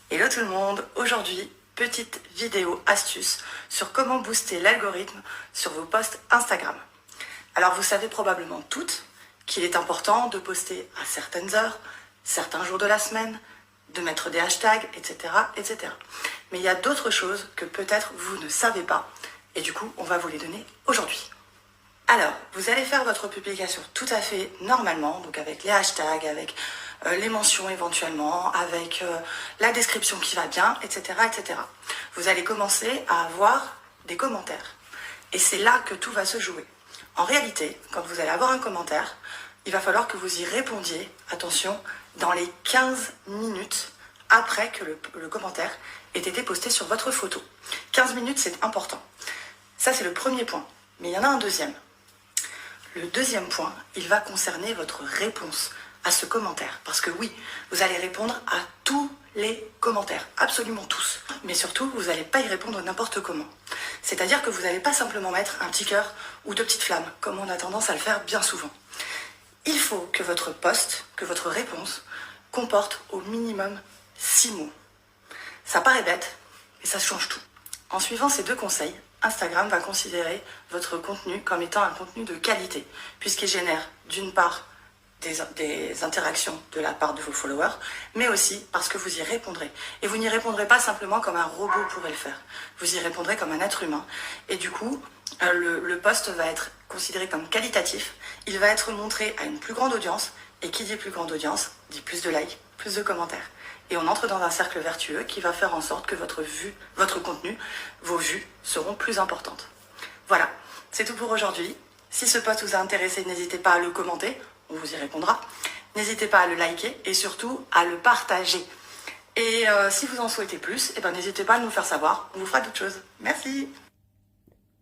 Hello tout le monde, aujourd'hui, petite vidéo astuce sur comment booster l'algorithme sur vos posts Instagram. Alors vous savez probablement toutes qu'il est important de poster à certaines heures, certains jours de la semaine, de mettre des hashtags, etc. etc. Mais il y a d'autres choses que peut-être vous ne savez pas et du coup on va vous les donner aujourd'hui. Alors, vous allez faire votre publication tout à fait normalement, donc avec les hashtags, avec les mentions éventuellement, avec la description qui va bien, etc., etc. Vous allez commencer à avoir des commentaires. Et c'est là que tout va se jouer. En réalité, quand vous allez avoir un commentaire, il va falloir que vous y répondiez, attention, dans les 15 minutes après que le commentaire ait été posté sur votre photo. 15 minutes, c'est important. Ça, c'est le premier point. Mais il y en a un deuxième. Le deuxième point, il va concerner votre réponse à ce commentaire. Parce que oui, vous allez répondre à tous les commentaires, absolument tous. Mais surtout, vous n'allez pas y répondre n'importe comment. C'est-à-dire que vous n'allez pas simplement mettre un petit cœur ou deux petites flammes, comme on a tendance à le faire bien souvent. Il faut que votre post, que votre réponse, comporte au minimum 6 mots. Ça paraît bête, mais ça change tout. En suivant ces deux conseils, Instagram va considérer votre contenu comme étant un contenu de qualité, puisqu'il génère d'une part des interactions de la part de vos followers, mais aussi parce que vous y répondrez. Et vous n'y répondrez pas simplement comme un robot pourrait le faire. Vous y répondrez comme un être humain. Et du coup, le post va être considéré comme qualitatif. Il va être montré à une plus grande audience. Et qui dit plus grande audience, dit plus de likes, plus de commentaires. Et on entre dans un cercle vertueux qui va faire en sorte que votre contenu, vos vues seront plus importantes. Voilà, c'est tout pour aujourd'hui. Si ce post vous a intéressé, n'hésitez pas à le commenter, on vous y répondra. N'hésitez pas à le liker et surtout à le partager. Et si vous en souhaitez plus, n'hésitez pas à nous faire savoir, on vous fera d'autres choses. Merci.